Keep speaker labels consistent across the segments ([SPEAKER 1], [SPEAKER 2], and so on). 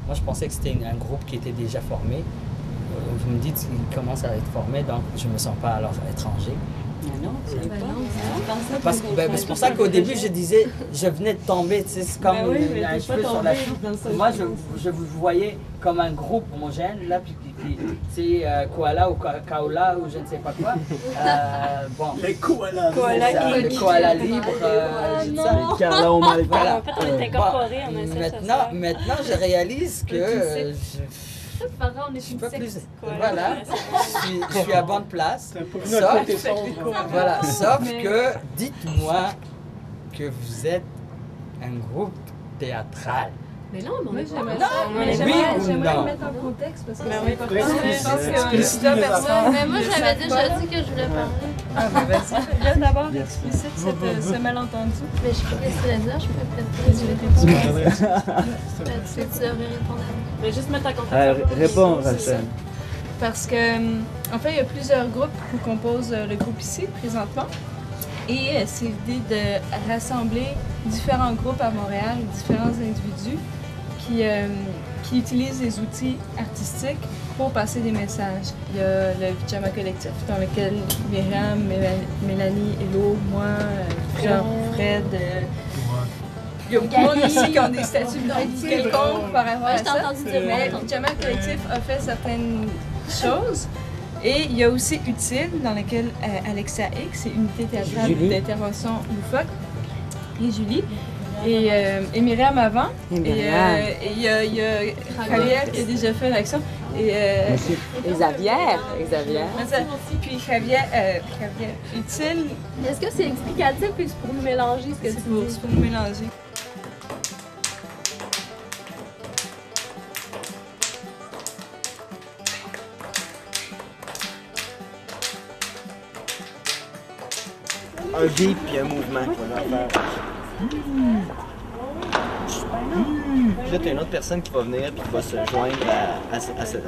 [SPEAKER 1] Moi, je pensais que c'était un groupe qui était déjà formé. Vous me dites qu'il commence à être formé, donc je ne me sens pas alors étranger.
[SPEAKER 2] Non, c'est
[SPEAKER 1] C'est pour ça qu'au début, je disais, je venais de tomber, tu sais, c'est comme un cheveu sur la soupe. Moi, je vous voyais comme un groupe homogène, là, puis c'est Koala ou Kaola ou je ne sais pas quoi. Bon.
[SPEAKER 3] Les koalas.
[SPEAKER 1] Le koala libre.
[SPEAKER 2] Les Carla au mal.
[SPEAKER 1] Voilà.
[SPEAKER 4] En fait, on est incorporés en un seul chasseur.
[SPEAKER 1] Maintenant, je réalise que
[SPEAKER 4] On est
[SPEAKER 1] je suis
[SPEAKER 4] une
[SPEAKER 1] pas
[SPEAKER 4] secte.
[SPEAKER 1] plus. Voilà, je suis à bonne place.
[SPEAKER 3] C'est un peu côté sombre.
[SPEAKER 1] Voilà, sauf que dites-moi que vous êtes un groupe théâtral.
[SPEAKER 4] Mais non, mais on est
[SPEAKER 5] J'aimerais
[SPEAKER 1] non?
[SPEAKER 5] le mettre en contexte parce que
[SPEAKER 4] Ben
[SPEAKER 5] c'est
[SPEAKER 4] oui.
[SPEAKER 5] important.
[SPEAKER 3] Je
[SPEAKER 5] pense que personne.
[SPEAKER 4] Mais moi, j'avais déjà dit que je voulais parler.
[SPEAKER 5] Ah, ben vas-y. Viens d'abord explicite ce malentendu.
[SPEAKER 4] Mais je sais pas ce que tu dire, je peux peut-être répondre. Tu devrais répondre à moi. Mais juste mettre en contexte.
[SPEAKER 2] Réponds, Rachel.
[SPEAKER 5] Parce que, en fait, il y a plusieurs groupes qui composent le groupe ici, présentement. Et c'est l'idée de rassembler différents groupes à Montréal, différents individus qui utilisent les outils artistiques pour passer des messages. Il y a le Pyjama Collectif, dans lequel Myriam, Mélanie, Hello, moi, Fred... Il y a beaucoup de monde ici qui ont des statuts quelconques par rapport à
[SPEAKER 4] Je t'ai
[SPEAKER 5] ça.
[SPEAKER 4] entendu dire
[SPEAKER 5] Mais
[SPEAKER 4] moi.
[SPEAKER 5] le Pyjama Collectif a fait certaines choses. Et il y a aussi Utile, dans lequel Alexia X, c'est unité théâtrale d'intervention loufoque, et Julie. Et Myriam avant.
[SPEAKER 2] Et Myriam.
[SPEAKER 5] Et il y a Javier qui a déjà fait l'action. Et
[SPEAKER 2] Xavier.
[SPEAKER 5] puis Javier Utile,
[SPEAKER 4] Est-ce que c'est explicatif ou c'est pour nous mélanger ce que tu dis?
[SPEAKER 5] c'est pour nous mélanger.
[SPEAKER 3] Un beat puis un mouvement qu'on va faire. Puis là, tu as une autre personne qui va venir puis qui va se joindre à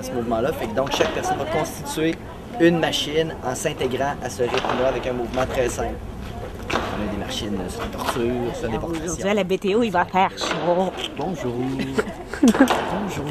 [SPEAKER 3] ce mouvement-là. Fait que donc, chaque personne va constituer une machine en s'intégrant à ce rythme-là avec un mouvement très simple. On a des machines sur la torture, sur la déportation.
[SPEAKER 2] Aujourd'hui, à la BTO, il va faire chaud.
[SPEAKER 3] Bonjour. Bonjour.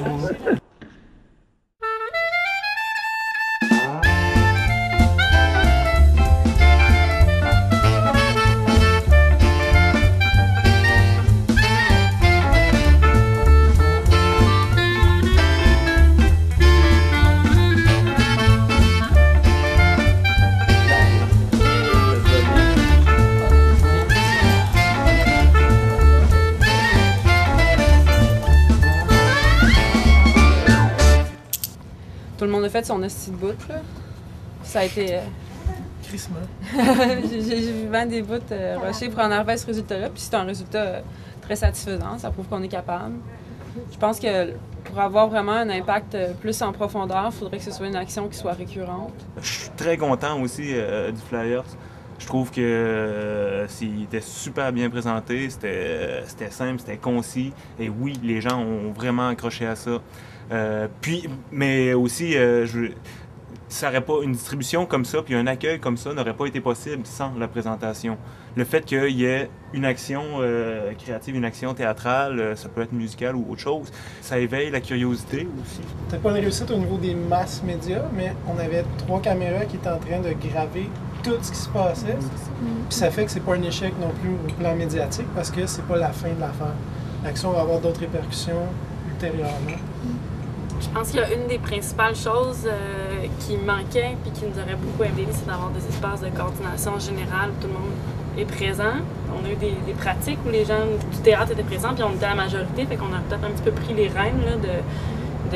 [SPEAKER 6] Tout le monde a fait son hostie de bout, là. Ça a été...
[SPEAKER 3] Crissement.
[SPEAKER 6] J'ai vu bien des bouts rushés pour en arriver à ce résultat-là. Puis c'est un résultat très satisfaisant. Ça prouve qu'on est capable. Je pense que pour avoir vraiment un impact plus en profondeur, il faudrait que ce soit une action qui soit récurrente.
[SPEAKER 7] Je suis très content aussi du Flyers. Je trouve que il était super bien présenté, c'était simple, c'était concis. Et oui, les gens ont vraiment accroché à ça. Mais aussi, ça aurait pas une distribution comme ça, puis un accueil comme ça n'aurait pas été possible sans la présentation. Le fait qu'il y ait une action créative, une action théâtrale, ça peut être musicale ou autre chose, ça éveille la curiosité aussi.
[SPEAKER 8] Peut-être pas une réussite au niveau des masses médias, mais on avait 3 caméras qui étaient en train de graver tout ce qui se passait. Puis ça fait que c'est pas un échec non plus au plan médiatique parce que c'est pas la fin de l'affaire. L'action va avoir d'autres répercussions ultérieurement.
[SPEAKER 4] Je pense qu'il y a une des principales choses qui manquait et qui nous aurait beaucoup aidé, c'est d'avoir des espaces de coordination générale où tout le monde est présent. On a eu des pratiques où les gens du théâtre étaient présents puis on était à la majorité, fait qu'on a peut-être un petit peu pris les rênes là,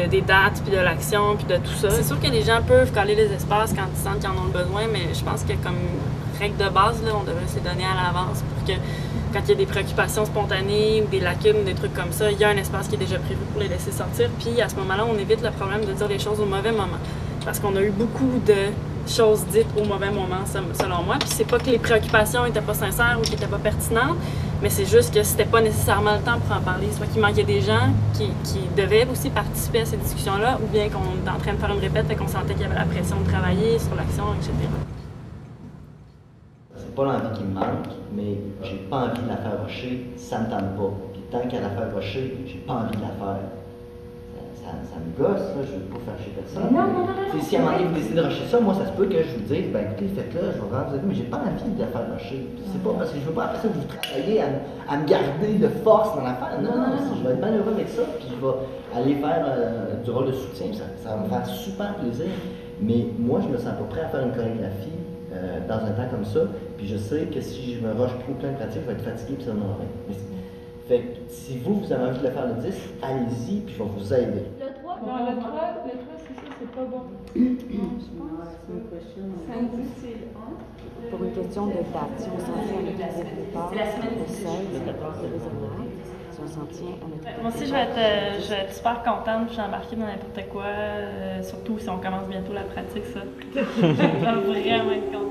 [SPEAKER 4] des dates, puis de l'action, puis de tout ça. C'est sûr que les gens peuvent coller les espaces quand ils sentent qu'ils en ont besoin, mais je pense que comme règle de base, là, on devrait se les donner à l'avance pour que quand il y a des préoccupations spontanées ou des lacunes ou des trucs comme ça, il y a un espace qui est déjà prévu pour les laisser sortir. Puis à ce moment-là, on évite le problème de dire les choses au mauvais moment. Parce qu'on a eu beaucoup de choses dites au mauvais moment, selon moi. Puis c'est pas que les préoccupations étaient pas sincères ou qu'elles étaient pas pertinentes, mais c'est juste que c'était pas nécessairement le temps pour en parler. Soit qu'il manquait des gens qui devaient aussi participer à ces discussions-là, ou bien qu'on est en train de faire une répète et qu'on sentait qu'il y avait la pression de travailler sur l'action, etc.
[SPEAKER 3] C'est pas l'envie qui me manque, mais j'ai pas envie de la faire rusher, ça me tente pas. Puis tant qu'à la faire rusher, j'ai pas envie de la faire. ça me gosse, là, je veux pas faire chier personne. Si à un moment donné vous décidez de rusher ça, moi ça se peut que je vous dise, ben écoutez, faites-le, je vais vraiment vous aider, mais j'ai pas envie de la faire rusher. C'est pas parce que je veux pas après ça que vous travaillez à me garder de force dans l'affaire. Non, je vais être malheureux avec ça, puis je vais aller faire du rôle de soutien, ça va me faire super plaisir. Mais moi, je me sens pas prêt à faire une chorégraphie dans un temps comme ça, puis je sais que si je me rush trop plein de pratique, je vais être fatigué, puis ça m'en va. Fait que si vous avez envie de le faire le 10, allez-y, puis je vais vous aider.
[SPEAKER 5] Le 3, c'est ça, c'est pas bon. Samedi, c'est le 1.
[SPEAKER 2] Pour une question de date, si on s'en tient à notre départ, le 16, c'est raisonnable. Si on s'en tient à notre
[SPEAKER 4] Moi aussi, je vais être super contente, puis j'embarquer dans n'importe quoi, surtout si on commence bientôt la pratique, ça. Je vais vraiment être contente.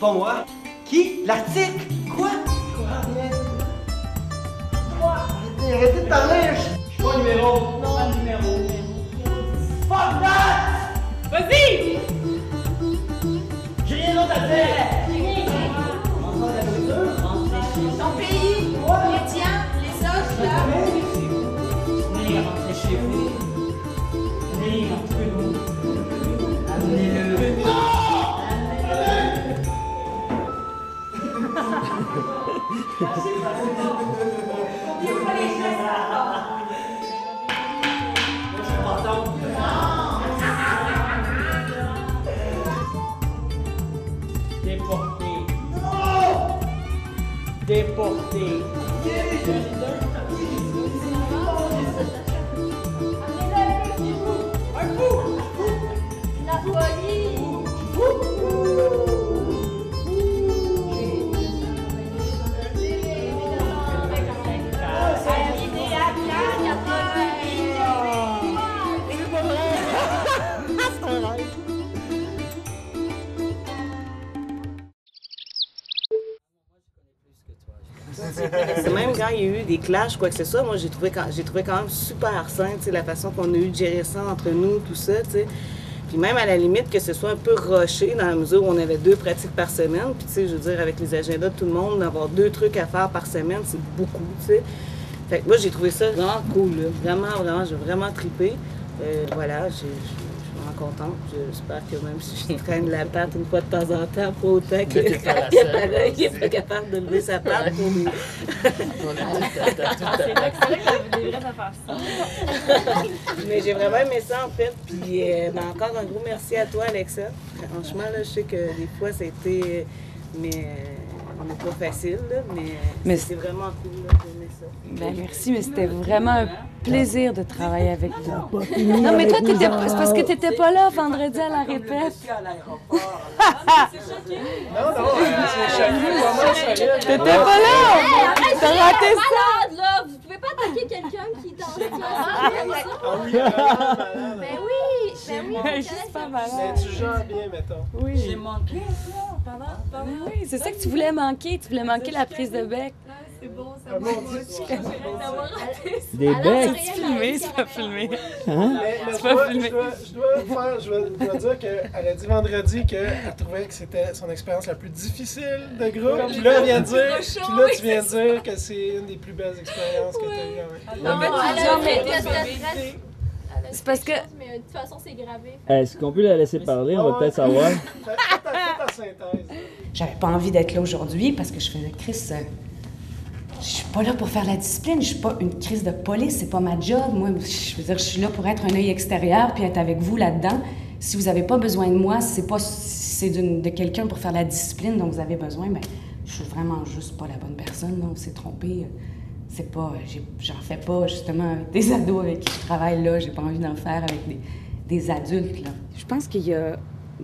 [SPEAKER 3] Pas moi. Qui? L'article? Quoi? Arrêtez de parler, je suis pas un numéro. Non, pas un numéro. Fuck that!
[SPEAKER 4] Vas-y!
[SPEAKER 3] J'ai rien d'autre à dire!
[SPEAKER 5] Ton pays, les tiens, les autres, là.
[SPEAKER 1] Venez rentrer chez vous. Venez entre nous. Amenez-le. Déporté. Non! Déporté.
[SPEAKER 5] La folie.
[SPEAKER 9] Même quand il y a eu des clashs, quoi que ce soit, moi j'ai trouvé quand même super sain, tu sais, la façon qu'on a eu de gérer ça entre nous, tout ça, tu sais. Puis même à la limite que ce soit un peu rushé dans la mesure où on avait 2 pratiques par semaine. Puis tu sais, je veux dire, avec les agendas de tout le monde, d'avoir 2 trucs à faire par semaine, c'est beaucoup, tu sais. Fait que moi j'ai trouvé ça vraiment cool, là. Vraiment, j'ai vraiment trippé. Voilà, je suis vraiment contente. J'espère que même si je traîne la patte une fois de temps en temps, pas autant que il n'est pas capable de lever sa patte pour lui.
[SPEAKER 4] C'est vrai que tu devrais faire ça.
[SPEAKER 9] Mais j'ai vraiment aimé ça en fait. Puis encore un gros merci à toi, Alexa. Franchement, là, je sais que des fois c'était. On n'est pas facile, là, mais c'est vraiment cool là, d'aimer ça.
[SPEAKER 10] Ben merci, mais c'était vraiment un plaisir de travailler avec toi. Non, mais toi, c'est parce que t'étais pas là vendredi à la répète. T'étais pas là! T'as raté ça!
[SPEAKER 5] Là, vous pouvez pas attaquer quelqu'un qui est en situation comme ça. Ben oui,
[SPEAKER 10] Juste pas malade.
[SPEAKER 8] Mais tu gères bien, mettons.
[SPEAKER 10] Oui.
[SPEAKER 1] J'ai manqué ça pendant.
[SPEAKER 10] Oui, c'est ça que tu voulais manquer. Tu voulais manquer la prise de bec.
[SPEAKER 11] C'est bon, ça
[SPEAKER 8] Ah,
[SPEAKER 11] va.
[SPEAKER 8] bon,
[SPEAKER 11] Moi
[SPEAKER 8] dis-
[SPEAKER 11] aussi, d'avoir raté.
[SPEAKER 12] Des
[SPEAKER 11] Alors,
[SPEAKER 12] becs.
[SPEAKER 11] c'est
[SPEAKER 6] filmé, c'est pas filmé.
[SPEAKER 12] Hein?
[SPEAKER 8] Mais
[SPEAKER 6] C'est pas filmé.
[SPEAKER 8] je dois dire qu'elle a dit vendredi qu'elle trouvait que c'était son expérience la plus difficile de groupe. Puis là, elle vient de dire, puis là, tu viens de dire que c'est une des plus belles expériences que tu as eues.
[SPEAKER 11] Non, elle a fait test de stress.
[SPEAKER 10] C'est parce que-
[SPEAKER 11] Mais de toute façon, c'est gravé.
[SPEAKER 12] Est-ce qu'on peut la laisser parler? On va peut-être savoir.
[SPEAKER 8] Fais ta synthèse.
[SPEAKER 13] J'avais pas envie d'être là aujourd'hui parce que je faisais Chris. Je suis pas là pour faire la discipline. Je suis pas une crise de police. C'est pas ma job. Moi, je veux dire, je suis là pour être un œil extérieur puis être avec vous là-dedans. Si vous avez pas besoin de moi, si c'est de quelqu'un pour faire la discipline dont vous avez besoin, ben, je suis vraiment juste pas la bonne personne. Là. On s'est trompé. C'est pas. J'en fais pas justement avec des ados avec qui je travaille là. J'ai pas envie d'en faire avec des adultes là.
[SPEAKER 10] Je pense qu'il y a,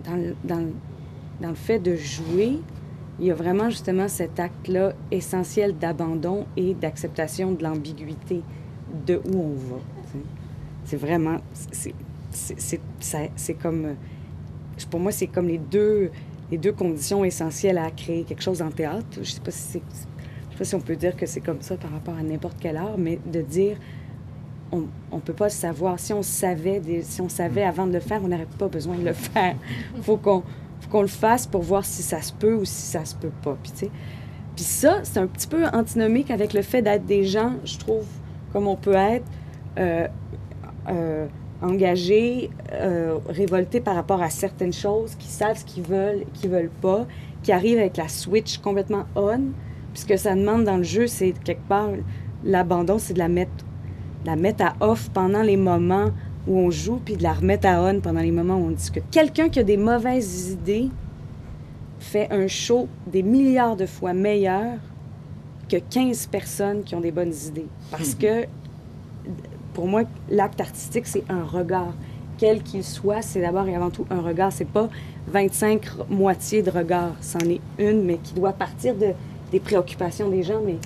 [SPEAKER 10] dans le fait de jouer, il y a vraiment justement cet acte-là essentiel d'abandon et d'acceptation de l'ambiguïté de où on va. T'sais. C'est vraiment... C'est comme... Pour moi, c'est comme les deux conditions essentielles à créer quelque chose en théâtre. Je sais pas si on peut dire que c'est comme ça par rapport à n'importe quel art, mais de dire... On peut pas le savoir. Si on savait avant de le faire, on n'aurait pas besoin de le faire. Faut qu'on le fasse pour voir si ça se peut ou si ça se peut pas. Puis ça, c'est un petit peu antinomique avec le fait d'être des gens, je trouve, comme on peut être engagés, révoltés par rapport à certaines choses, qui savent ce qu'ils veulent pas, qui arrivent avec la switch complètement on. Puis ce que ça demande dans le jeu, c'est quelque part, l'abandon, c'est de la mettre à off pendant les moments où on joue, puis de la remettre à on pendant les moments où on discute. Quelqu'un qui a des mauvaises idées fait un show des milliards de fois meilleur que 15 personnes qui ont des bonnes idées. Parce que, pour moi, l'acte artistique, c'est un regard. Quel qu'il soit, c'est d'abord et avant tout un regard. C'est pas 25 moitiés de regard. C'en est une, mais qui doit partir des préoccupations des gens, mais...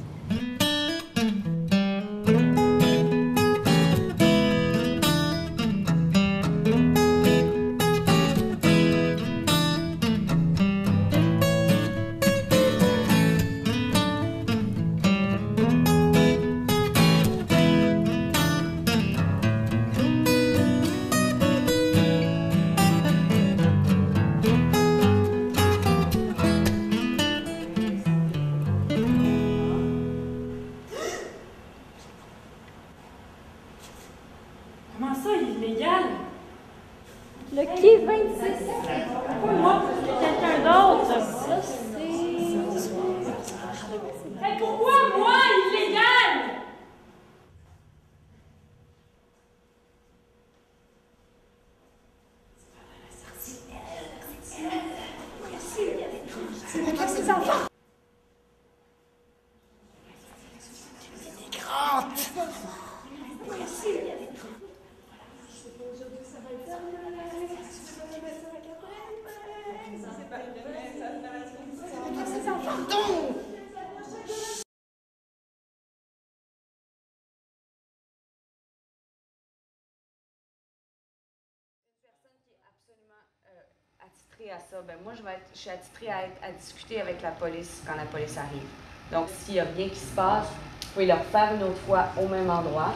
[SPEAKER 4] Comment ça, il est légal?
[SPEAKER 11] Le qui 26?
[SPEAKER 4] Pourquoi moi plus que quelqu'un d'autre?
[SPEAKER 11] Ça, c'est...
[SPEAKER 4] Hey, pourquoi moi, il est légal?
[SPEAKER 13] Attitrée à ça, ben moi je suis attitrée à discuter avec la police quand la police arrive. Donc s'il y a rien qui se passe, vous pouvez le refaire une autre fois au même endroit.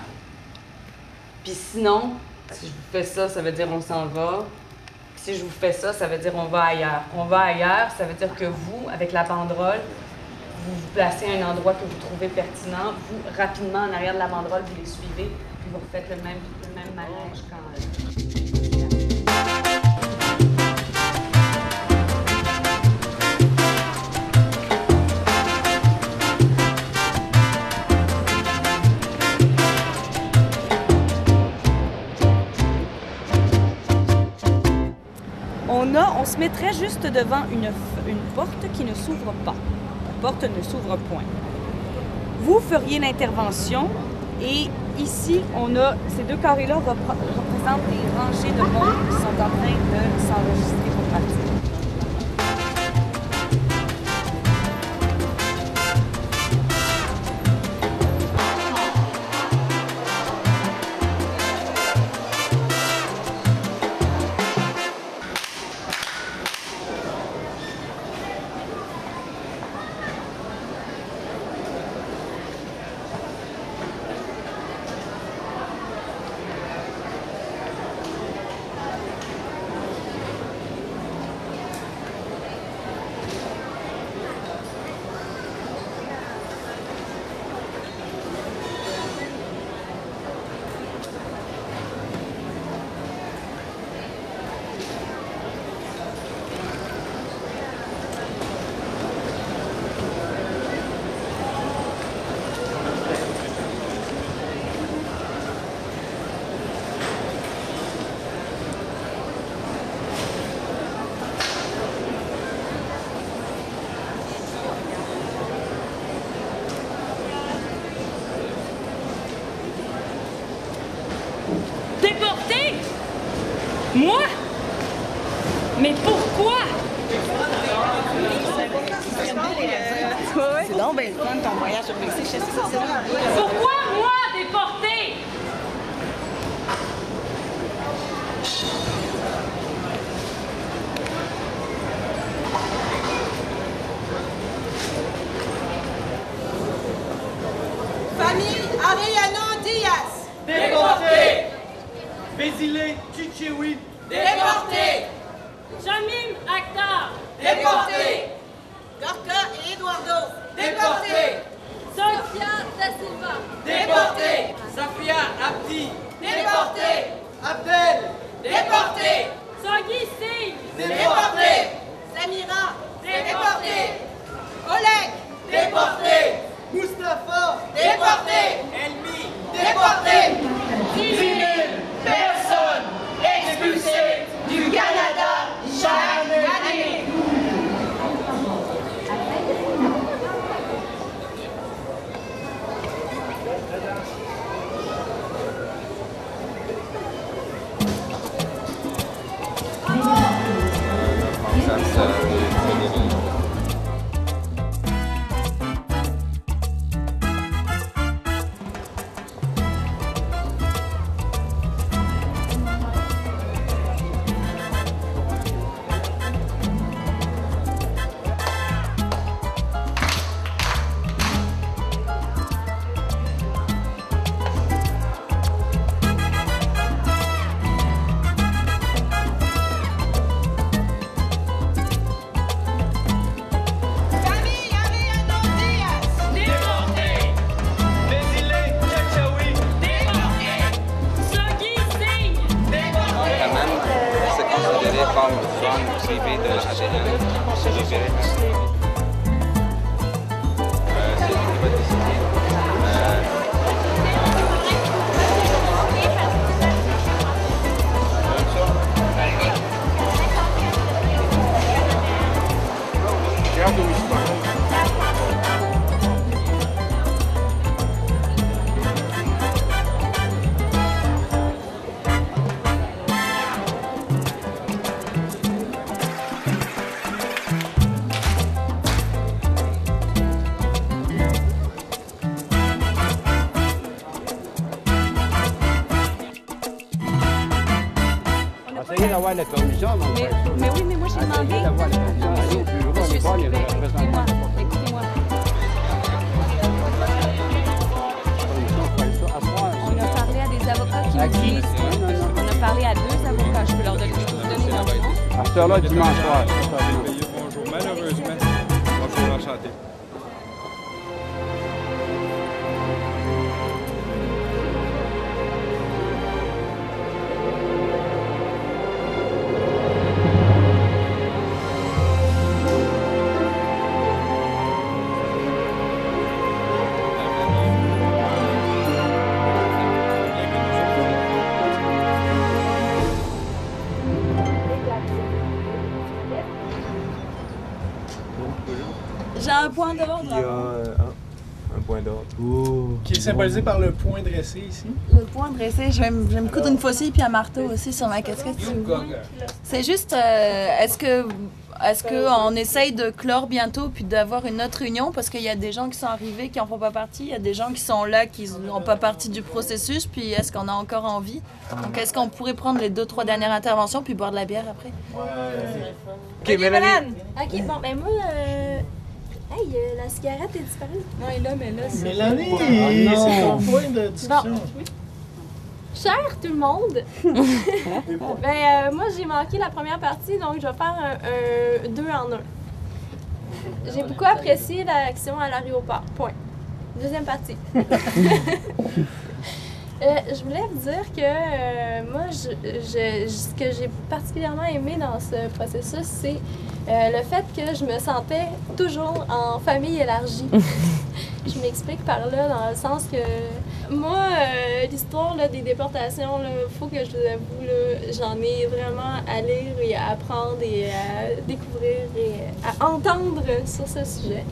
[SPEAKER 13] Puis sinon, si je vous fais ça, ça veut dire on s'en va. Puis si je vous fais ça, ça veut dire on va ailleurs. On va ailleurs, ça veut dire que vous, avec la banderole, vous vous placez à un endroit que vous trouvez pertinent. Vous, rapidement, en arrière de la banderole, vous les suivez, puis vous refaites le même manège quand...
[SPEAKER 10] On se mettrait juste devant une porte qui ne s'ouvre pas. La porte ne s'ouvre point. Vous feriez l'intervention et ici, ces deux carrés-là représentent des rangées de monde qui sont en train de s'enregistrer pour partir.
[SPEAKER 14] Moi? Mais pourquoi?
[SPEAKER 9] C'est donc bien fun ton voyage au Mexique. Je sais ça, c'est vrai.
[SPEAKER 14] Pourquoi moi déporté?
[SPEAKER 15] Famille Arellano Diaz.
[SPEAKER 16] Déporté. Bézilé Chichewi.
[SPEAKER 15] Déporté.
[SPEAKER 14] Jamim Akhtar.
[SPEAKER 15] Déporté. Gorka et Eduardo. Déporté.
[SPEAKER 14] Sophia Da Silva.
[SPEAKER 16] Déporté. Safia Abdi.
[SPEAKER 15] Déporté.
[SPEAKER 16] Abdel.
[SPEAKER 15] Déporté.
[SPEAKER 14] Sogui Singh.
[SPEAKER 15] Déporté. Samira. Déporté. Oleg. Déporté.
[SPEAKER 16] Mustapha.
[SPEAKER 15] Déporté.
[SPEAKER 16] Elmi.
[SPEAKER 15] Déporté.
[SPEAKER 16] 10 000 personnes expulsées du Canada chaque année.
[SPEAKER 17] privé de l'ADN. C'est libéré. C'est lui qui va décider. Regarde où il se passe.
[SPEAKER 18] Essayez d'avoir la permission.
[SPEAKER 19] Mais oui, mais moi j'ai demandé.
[SPEAKER 18] Essayez d'avoir la permission. Allez au bureau, allez voir les représentants.
[SPEAKER 19] Écoutez-moi. On a parlé à des avocats qui nous disent. On a parlé à 2 avocats. Je peux leur donner, je peux vous donner leur nom.
[SPEAKER 18] À cette heure-là, dimanche soir.
[SPEAKER 17] Bonjour, malheureusement. Bonjour, enchanté.
[SPEAKER 5] J'ai un point d'ordre.
[SPEAKER 7] Il y a un point d'ordre.
[SPEAKER 8] Qui est symbolisé par le point dressé ici.
[SPEAKER 5] Le point dressé, je vais me coudre une faucille puis un marteau aussi sur ma casquette. C'est juste, est-ce qu'on essaye de clore bientôt puis d'avoir une autre réunion parce qu'il y a des gens qui sont arrivés qui n'en font pas partie, il y a des gens qui sont là qui n'ont pas partie du processus, puis est-ce qu'on a encore envie? Donc est-ce qu'on pourrait prendre les 2-3 dernières interventions puis boire de la bière après?
[SPEAKER 7] Ok, Mélanie.
[SPEAKER 11] Ok, bon, ben moi, hey, la cigarette est disparue.
[SPEAKER 5] Non, elle est là, mais là, c'est...
[SPEAKER 8] Mélanie, c'est ton point de discussion.
[SPEAKER 11] Bon. Cher tout le monde, moi j'ai manqué la première partie, donc je vais faire un 2 en 1. J'ai beaucoup apprécié l'action à l'aéroport. Point. Deuxième partie. Je voulais vous dire que moi, ce que j'ai particulièrement aimé dans ce processus, c'est le fait que je me sentais toujours en famille élargie. Je m'explique par là, dans le sens que moi, l'histoire des déportations, il faut que je vous avoue, j'en ai vraiment à lire et à apprendre et à découvrir et à entendre sur ce sujet.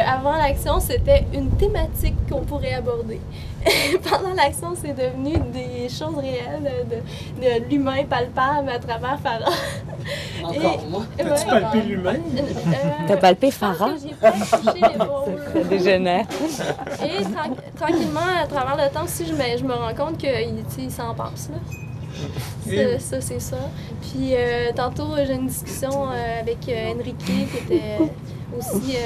[SPEAKER 11] Avant l'action, c'était une thématique qu'on pourrait aborder. Pendant l'action, c'est devenu des choses réelles, de l'humain palpable à travers Farah.
[SPEAKER 1] Encore moi?
[SPEAKER 8] T'as-tu palpé l'humain?
[SPEAKER 10] T'as palpé Farah?
[SPEAKER 11] J'ai pas touché l'épaule.
[SPEAKER 10] Ça dégénère.
[SPEAKER 11] Et tranquillement, à travers le temps aussi, je me rends compte qu'il s'en passe, là. Ça, c'est ça. Puis tantôt, j'ai une discussion avec Enrique qui était aussi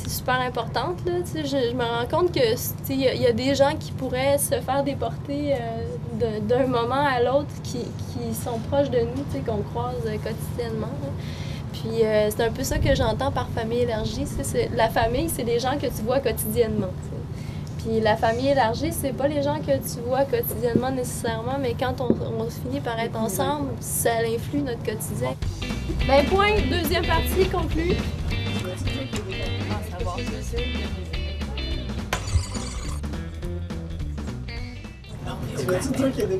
[SPEAKER 11] super importante. Là. Je me rends compte que y a des gens qui pourraient se faire déporter d'un moment à l'autre qui sont proches de nous, qu'on croise quotidiennement. Là. Puis c'est un peu ça que j'entends par famille élargie. La famille, c'est les gens que tu vois quotidiennement. Puis la famille élargie, c'est pas les gens que tu vois quotidiennement nécessairement, mais quand on finit par être ensemble, ça influe notre quotidien. Ben point, deuxième partie conclue.
[SPEAKER 8] Tu vas-tu dire qu'il y a des